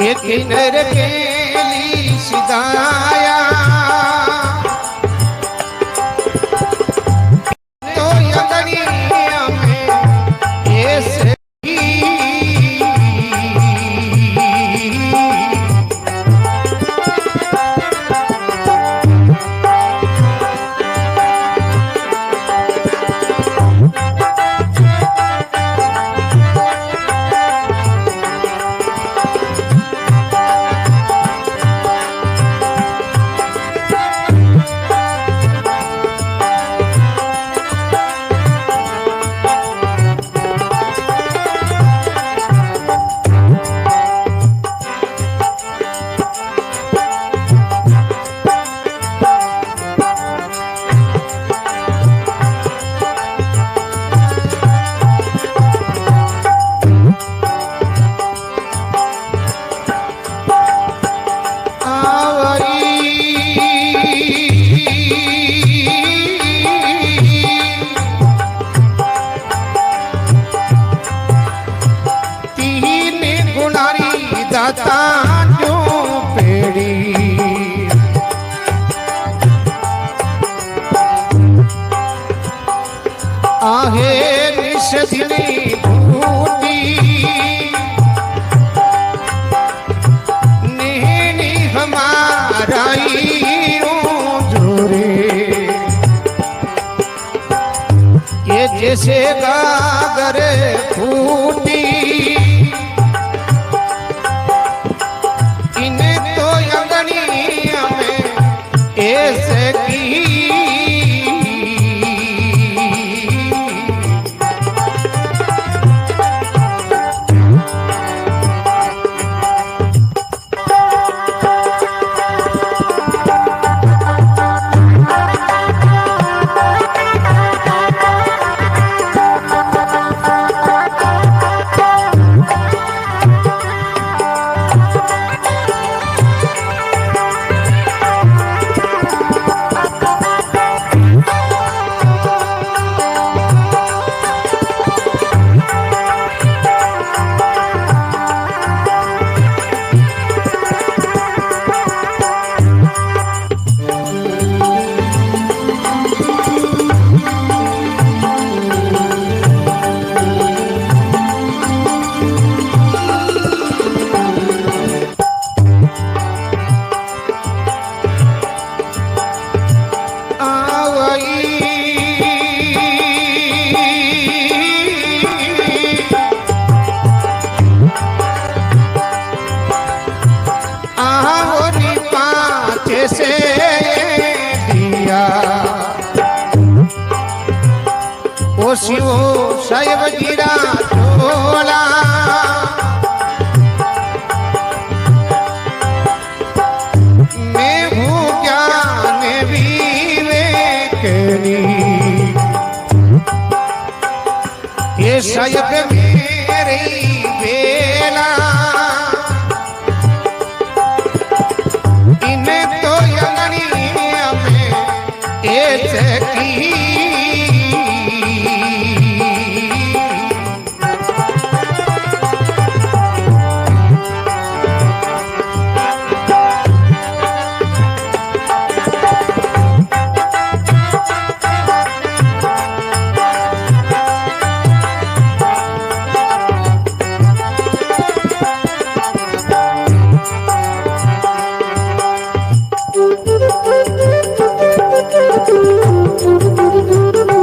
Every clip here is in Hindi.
एक नर केली सिदाया तो यदनिया में ऐसे आहे निशदिनी भूति नेनी हमारा जोरे ये जैसे गागर फूटी इन्हें तो यगनिया में ऐसे की से दिया ओ शिव साहेब गिरा तोला मैं हूँ ज्ञान विवेकनी ये साहेब मेरी बेला इन्हें तो यगनिया में ऐसे की Thank you.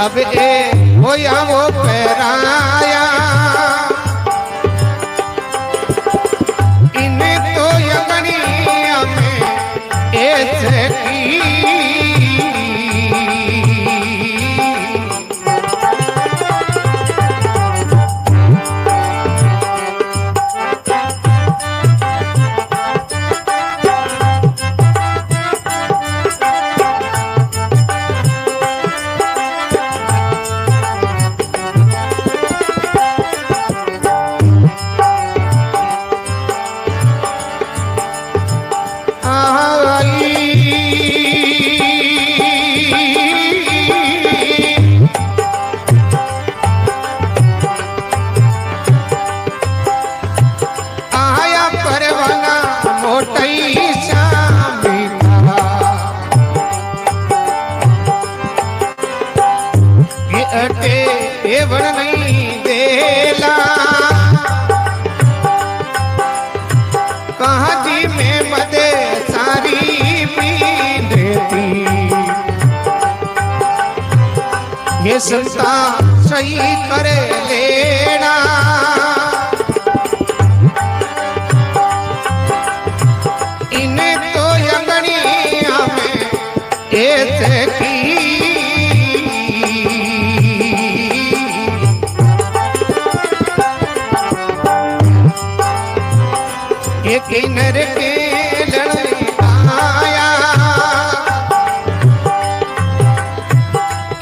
अब ए होया वो पहराया इन्हें तो यगनिया में ऐसे की ये संता सही करे लेना इन्हें तो यंगनिया में ऐसे की एक नर के लड़ाया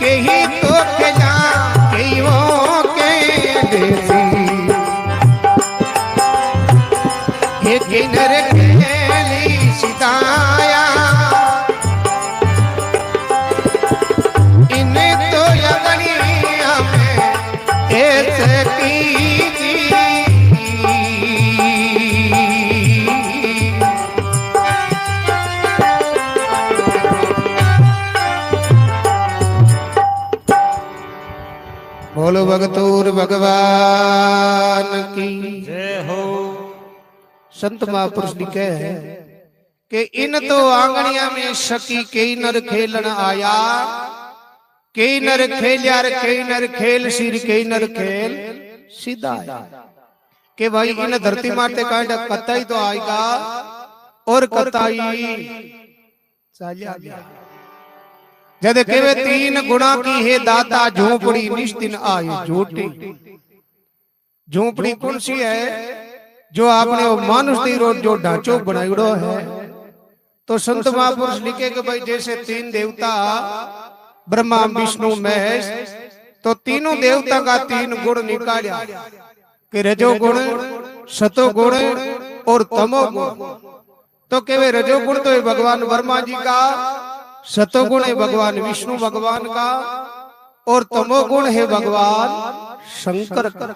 के ही तो खजा कईयों के देसी एक नर के ली सिताया इन्हें तो यगनिया में ऐसे की बोलो भगतूर भगवान की जय हो। संत महापुरुष लिखे है कि इन तो आंगनिया में सकी कई नर खेलन आया कई नर खेल्यार कई नर खेल सिर कई नर खेल सीधा के भाई इन धरती माते कांड कताई तो आएगा और कताई चालिया जद केवे तीन गुणा की है दाता झोपड़ी निश्चिन आए झूठी झोपड़ी कौन सी है जो आपने वो मानुष दी रोड जो ढांचो बनाइड़ो है तो संत महापुरुष लिखे कि भाई जैसे तीन देवता ब्रह्मा विष्णु महेश तो तीनों देवता का तीन गुण निकाला कि रजोगुण सतोगुण और तमोगुण तो केवे रजोगुण तो है भगवान वर्मा जी का सतोगुण है भगवान विष्णु भगवान का और तमोगुण है भगवान शंकर का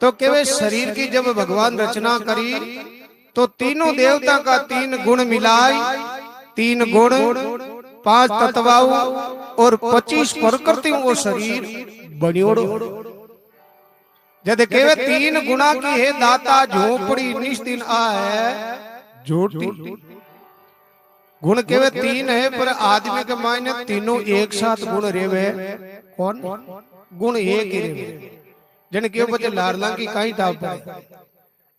तो केवल शरीर की जब भगवान रचना करी तो तीनों देवता का तीन गुण मिलाई तीन गुण 5 तत्वाओं और 25 प्रकृतियों वो शरीर बनियोड़ो जब केवल तीन गुणा की है दाता झोपड़ी निश्चिन आए झूठी गुण केवल तीन है पर आदमी के मायने तीनों एक साथ गुण रेवे कौन गुण एक ही रेवे जन क्यों बचे लारला की कहीं था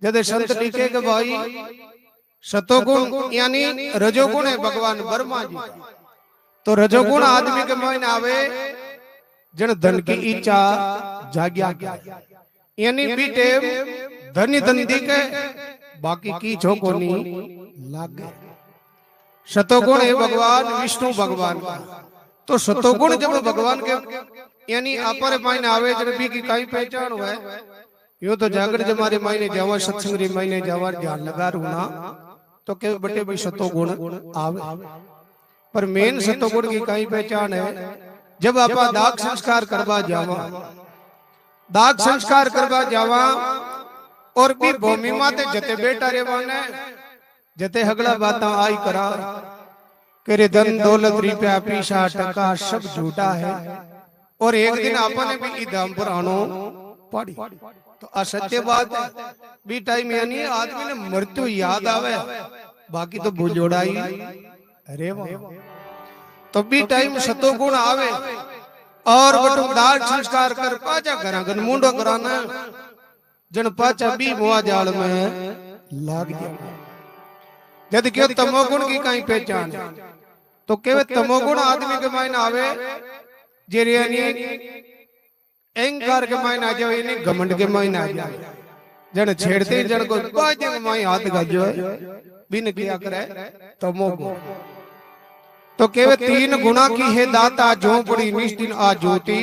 जब संत लिखे के भाई सतोगुण यानी रजोगुण है भगवान वर्मा जी तो रजोगुण आदमी के मायने आवे जन धन की इच्छा जाग्या यानी बीटे धनी धंधी के बाकी की छोको नहीं लागे सतोगुण है भगवान विष्णु भगवान का तो सतोगुण जब भगवान के यानी अपर मायने आवे जब भी की कहीं पहचान हुआ है यूं तो जागर जमारे मायने जावा सत्संग रे मायने जावा ध्यान लगा रूना तो के बटे भी सतोगुण आवे पर मेन सतोगुण की कहीं पहचान है जब आपा दाग संस्कार करवा जावा दाग संस्कार करवा जावा और भी भूमि माते जते बेटा रेवाने जते हगला बाता आई करा करे धन दौलत रुपया पैसा टका सब झूठा है और एक दिन आपने भी इधाम पर आनो पड़ी तो असत्य बात है भी टाइम यानी आदमी ने मृत्यु याद आवे बाकी तो भूजोड़ाई अरे वाह तो भी टाइम सतोगुण आवे और बटू दाल संस्कार कर पाचा करा गन मुंडो कराना जन पाचा भी मुआ जाल में लाग जाए। जद क्यों तमोगुण की कहीं पहचान तो केवल तमोगुण आदमी के मायने आवे जेरियानी अहंकार के मायने आ जाए यानी घमंड के मायने आ जाए। जन छेड़ते ही जन को बाजे के मायने हाथ गाजो बिन किया करे तमोगुण। तो केवल तीन गुना की है दाता झोंपड़ी निष्ठिन आ ज्योति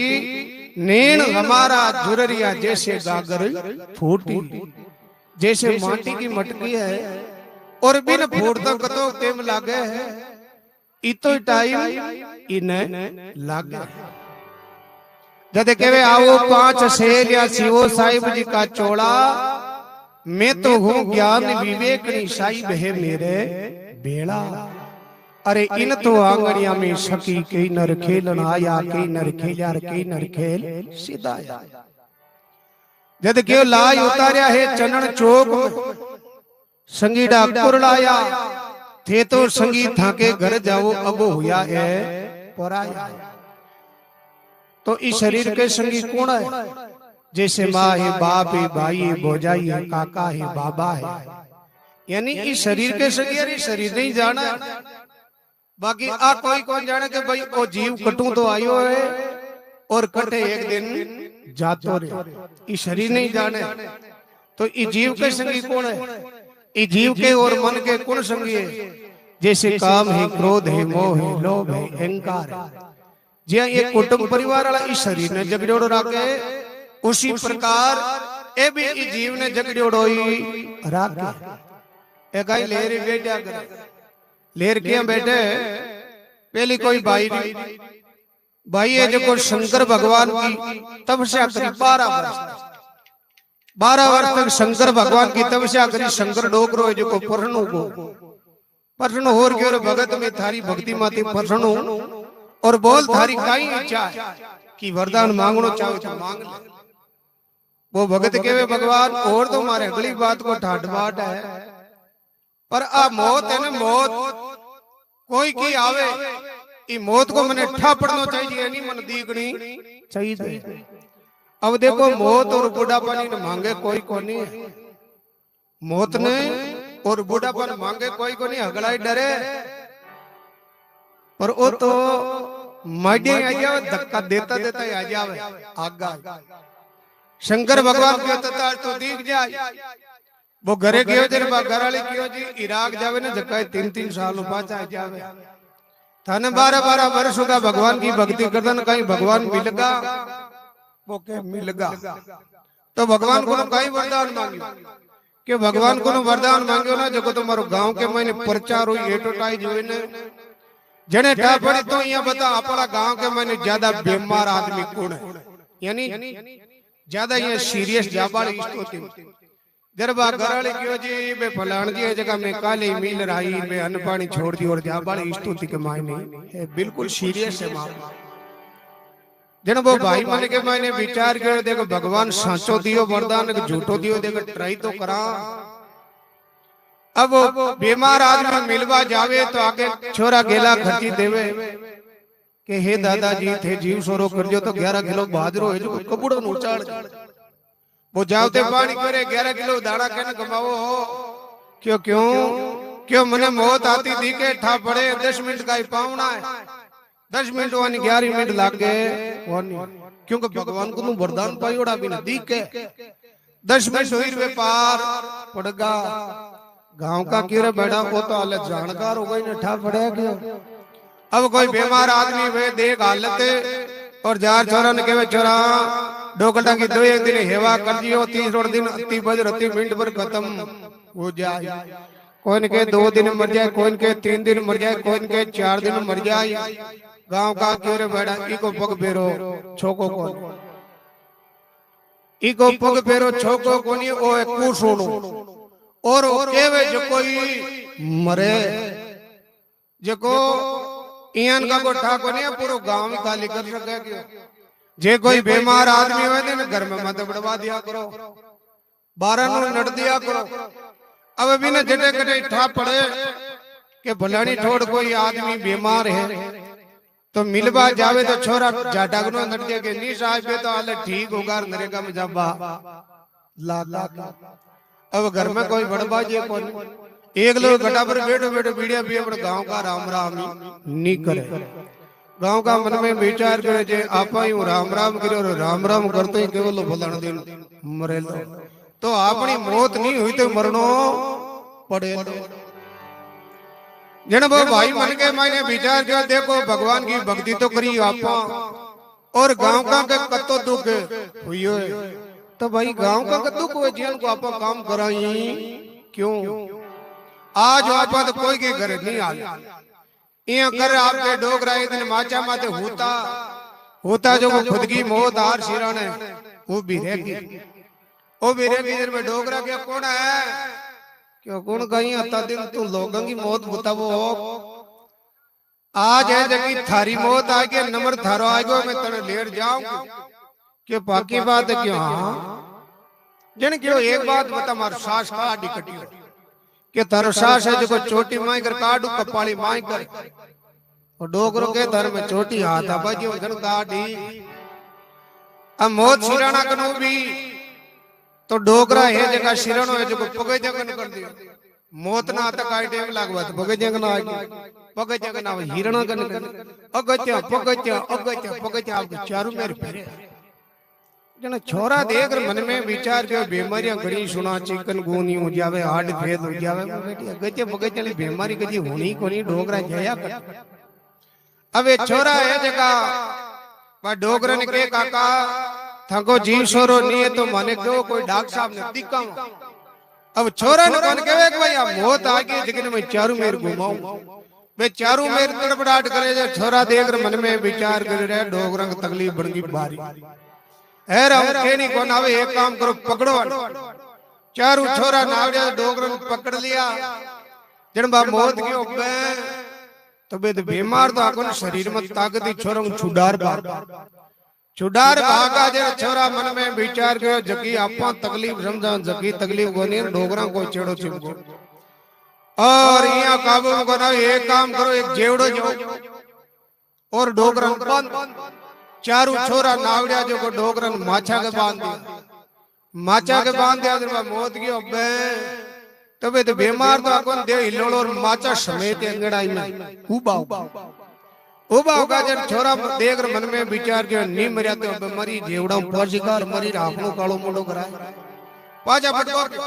नेण हमारा झुररिया जैसे गागर फूटी। जैसे माटी की मटकी है और बिन फूटता कतो तेम लागे है इतो टाइम इन्हें लागे। जद केवे आओ पांच सेल या शिवो साहिब जी का चोड़ा मैं तो हूँ ज्ञान विवेकनी साहिब है मेरे बेड़ा। अरे इन तो आंगनिया में सकी कई नर खेलन आया कई नर खेल्यार कई नर खेल सिदाया। जद क्यों लाई उतारिया है चनन चौक संगीडा कुरलाया थे तो संगीत थाके घर जाओ अब हुआ है पराया। तो इस शरीर के संगी कौन है? जैसे माँ है बाप है भाई है भौजाई है काका है बाबा है। यानी इस शरीर के संगी यानी शरीर नहीं जाना बाकी आ कोई कौन जाने के भाई ओ जीव कटू तो आयो है और कटे एक दिन जातो रे। इस शरीर नहीं जाने तो इस जीव के संगी कौन है? इस जीव के और मन के कौन संगी है? जैसे काम है क्रोध है मोह है लोभ है अहंकार है। जी ये कुटुंब परिवार वाला इस शरीर ने जगड़ोड़ रखे उसी प्रकार ए भी इस जीव ने जगड़ोड़ रखे। एक आई लेर बेटा करे लेर किया बैठे पहली कोई भाई भाई है जो शंकर भगवान की तपस्या करी 12 वर्ष तक शंकर भगवान की तपस्या करी। शंकर डोकरो है जो प्रसन्न हो गयो भगत में थारी भक्ति माती प्रसन्न और बोल थारी काई इच्छा है कि वरदान मांगनो चाहो तो मांग ले। वो भगत केवे भगवान और तो मारे अगली बात को ठाट बाट है पर आ मौत है ना मौत कोई की आवे ई मौत को मने ठा पड़ना चाहिए नहीं मन दीगनी चाहिए। अब देखो मौत और बुढ़ापा नहीं मांगे कोई को नहीं है। मौत ने और बुढ़ापा मांगे कोई को नहीं हगलाई डरे पर वो तो माडे आ जावे धक्का देता देता आ जावे आगा। शंकर भगवान के ततार तो दीख जाए वो घरे गयो जरे घर वाली क्यों जी इराक जावे ना जकाय 3-3 साल पाचा जावे थाने 12-12 वर्ष होगा भगवान की भक्ति करदन कहीं भगवान मिलगा वो के मिलगा। तो भगवान को कहीं वरदान मांगियो कि भगवान को वरदान मांगियो ना जो तुम्हारो गांव के महीने प्रचार हुई एडवर्टाइज हुई ने जने ठा पड़ी तो यहाँ बता अपना गांव के महीने ज्यादा बीमार आदमी कौन है? यानी ज्यादा ये सीरियस जाबाड़ी होती दरबार घराली क्यों जी बे फलान जी जगह में काले मिल रही बे अन्न पानी छोड़ दी और जाबाड़ी स्तुति के मायने है बिल्कुल सीरियस है मामला। जन वो भाई मन के मायने विचार कर देखो भगवान सांचो दियो वरदान झूठो दियो देखो ट्राई तो करा। अब बीमार आदमी मिलवा जावे तो आगे छोरा गेला खर्ची देवे के हे दादाजी थे जीव सोरो कर जो तो 11 किलो बाजरो है जो कबूड़ो उचाड़ वो जावते पानी करे 11 किलो दाना कहने कमाओ हो क्यों क्यों क्यों मने मौत आती दी के ठा पड़े 10 मिनट का ही पावना है 10 मिनट वानी 11 मिनट लाग गए क्योंकि भगवान को वरदान पायोड़ा भी ना दी के 10 मिनट हुई वे पार पड़गा। गांव का क्यों बैठा वो तो हालत जानकार हो गई ठा पड़े क्यों। अब कोई बीमार आदमी वे देख हालत और जार छोरा ने कहे छोरा डोकटा की 2 एक दिन हेवा कर दियो 30 दिन अति बज रति मिनट पर खत्म हो जाए। कोई के 2 दिन मर जाए कोई के 3 दिन मर जाए कोई के 4 दिन मर जाए। गांव का क्यों बैठा इको पग फेरो छोको कौन इको पग फेरो छोको कोनी ओ एक कुसोनो और केवे जो कोई मरे जको इयान का को ठाको नहीं पूरा गांव ही खाली कर सके क्यों। जे कोई बीमार आदमी हो ना घर में मत बढ़वा दिया करो 12 नु नट दिया करो। अब भी ना जटे कटे ठा पड़े के भलानी छोड़ कोई आदमी बीमार है तो मिलवा जावे तो छोरा जाटागनो नटिया के नी साहब के तो आले ठीक होगा नरेगा में जाबा ला अब घर में कोई बड़बा जे कौन एक लोग घटा पर बैठो बैठो वीडियो भी अपने गांव का राम राम नहीं करे गांव का मन में विचार करे जे आपा यूं राम राम करे और राम राम करते ही केवल फलाण दिन मरे तो अपनी मौत नहीं हुई तो मरनो पड़े जन वो भाई मन के मैंने विचार किया देखो भगवान की भक्ति तो करी आपा और गांव का के कतो दुख हुई तो भाई गांव का के दुख हुए जिन को आपा काम कराई क्यों आज आपा तो कोई के घर नहीं आ यहाँ कर आपके डोगरा एक दिन माचा माते होता जो खुद की मौत हार शिरा ने वो भी रहेगी में डोगरा क्या कौन है क्यों कौन कहीं आता दिन तू लोगों की मौत बतावो आज है जबकि थारी मौत आ गई नंबर थारो आ गयो मैं तेरे लेर जाऊं क्यों बाकी बात है क्यों हाँ जन क्यों एक बात बता मार सास का डिकटी के तारो सास है जो चोटी माई कर काटू कपाली माई कर और डोगरो के धर में चोटी हाथ बाजी उधर काटी अब मौत सिराना कनो भी तो डोगरा है जगह शिरणो है जो पगे जगन कर दिया मौत ना आता काई टाइम लागवा तो पगे जगन आ गई पगे जगन आ हिरणा कन अगत्या आपके चारों मेरे फिरे जन छोरा देख मन में विचार के बीमारियां घड़ी सुना चिकन गुनी हो जावे हार्ट फेल हो जावे अगत्या पगे चली बीमारी कदी होनी कोनी डोगरा जया कर अब ये छोरा है जगह पर डोगरा ने के काका थको जीव सोरो नहीं है तो माने क्यों कोई डॉक्टर साहब ने दिखा अब छोरा ने कौन कहे कि भाई अब मौत आ गई लेकिन मैं चारों मेर घुमाऊं मैं चारों मेर तड़पड़ाहट करे जो छोरा देख मन में विचार कर रहे डोगरा की तकलीफ बन गई भारी है हम के नहीं कौन आवे एक काम करो पकड़ो चारों छोरा नावड़िया डोगरा पकड़ लिया जन बा मौत की ओबे तो बे बीमार तो आको शरीर में ताकत ही छोरा छुडार भागा जे छोरा मन में विचार करो जकी आपा तकलीफ समझा जकी तकलीफ कोनी डोगरा को छेड़ो चिपको और यहाँ काबू को ना एक काम करो एक जेवड़ो जो और डोगरा बंद चारों छोरा नावड़िया जो को डोगरा माछा के बांध दिया मौत की अबे तबे तो बीमार तो आको दे हिलोड़ और माचा समेत अंगड़ाई में उबा होगा जब छोरा देख मन में विचार के नी मरिया तो मरी जेवड़ा पशिकार मरी आपनो कालो मुंडो कराए पाजा पटको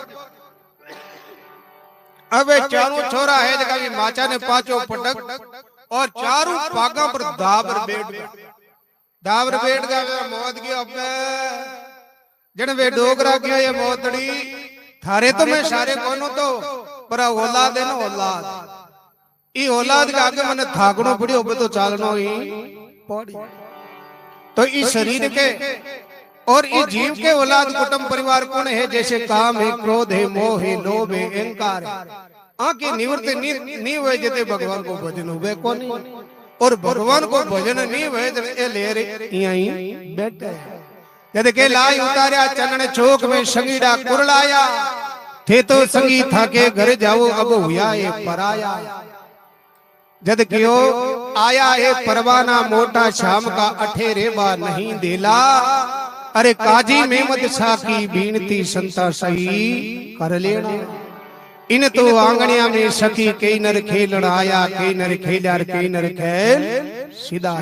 अबे चारों छोरा है जगह की माचा ने पांचों पटक और चारों पागा पर दाबर बैठ गया मौत की अबे जन वे डोगरा की ये मौतड़ी थारे तो मैं सारे कोनो तो पर औलाद है ना औलाद ई औलाद के आगे मैंने थाकनो पड़ी अब तो चालनो ही पड़ी तो इस शरीर के और इस जीव के औलाद कुटुंब परिवार कौन है जैसे काम है क्रोध है मोह है लोभ है अहंकार है आके निवृत्ति नहीं हुए जैसे भगवान को भजन हुए कौन और भगवान को भजन नहीं हुए तो ये ले रे यहीं बैठे जद के लाई उतारा चलन चौक में संगीड़ा कुरलाया थे तो संगी था के घर जाओ अब हुआ ये पराया जद क्यों आया है परवाना मोटा शाम का अठेरे बा नहीं देला अरे काजी मेमद शाह की बीनती संता सही कर लेना इन तो आंगनिया में सखी कई नर खेल आया कई नर खेल कई नर खेल सीधा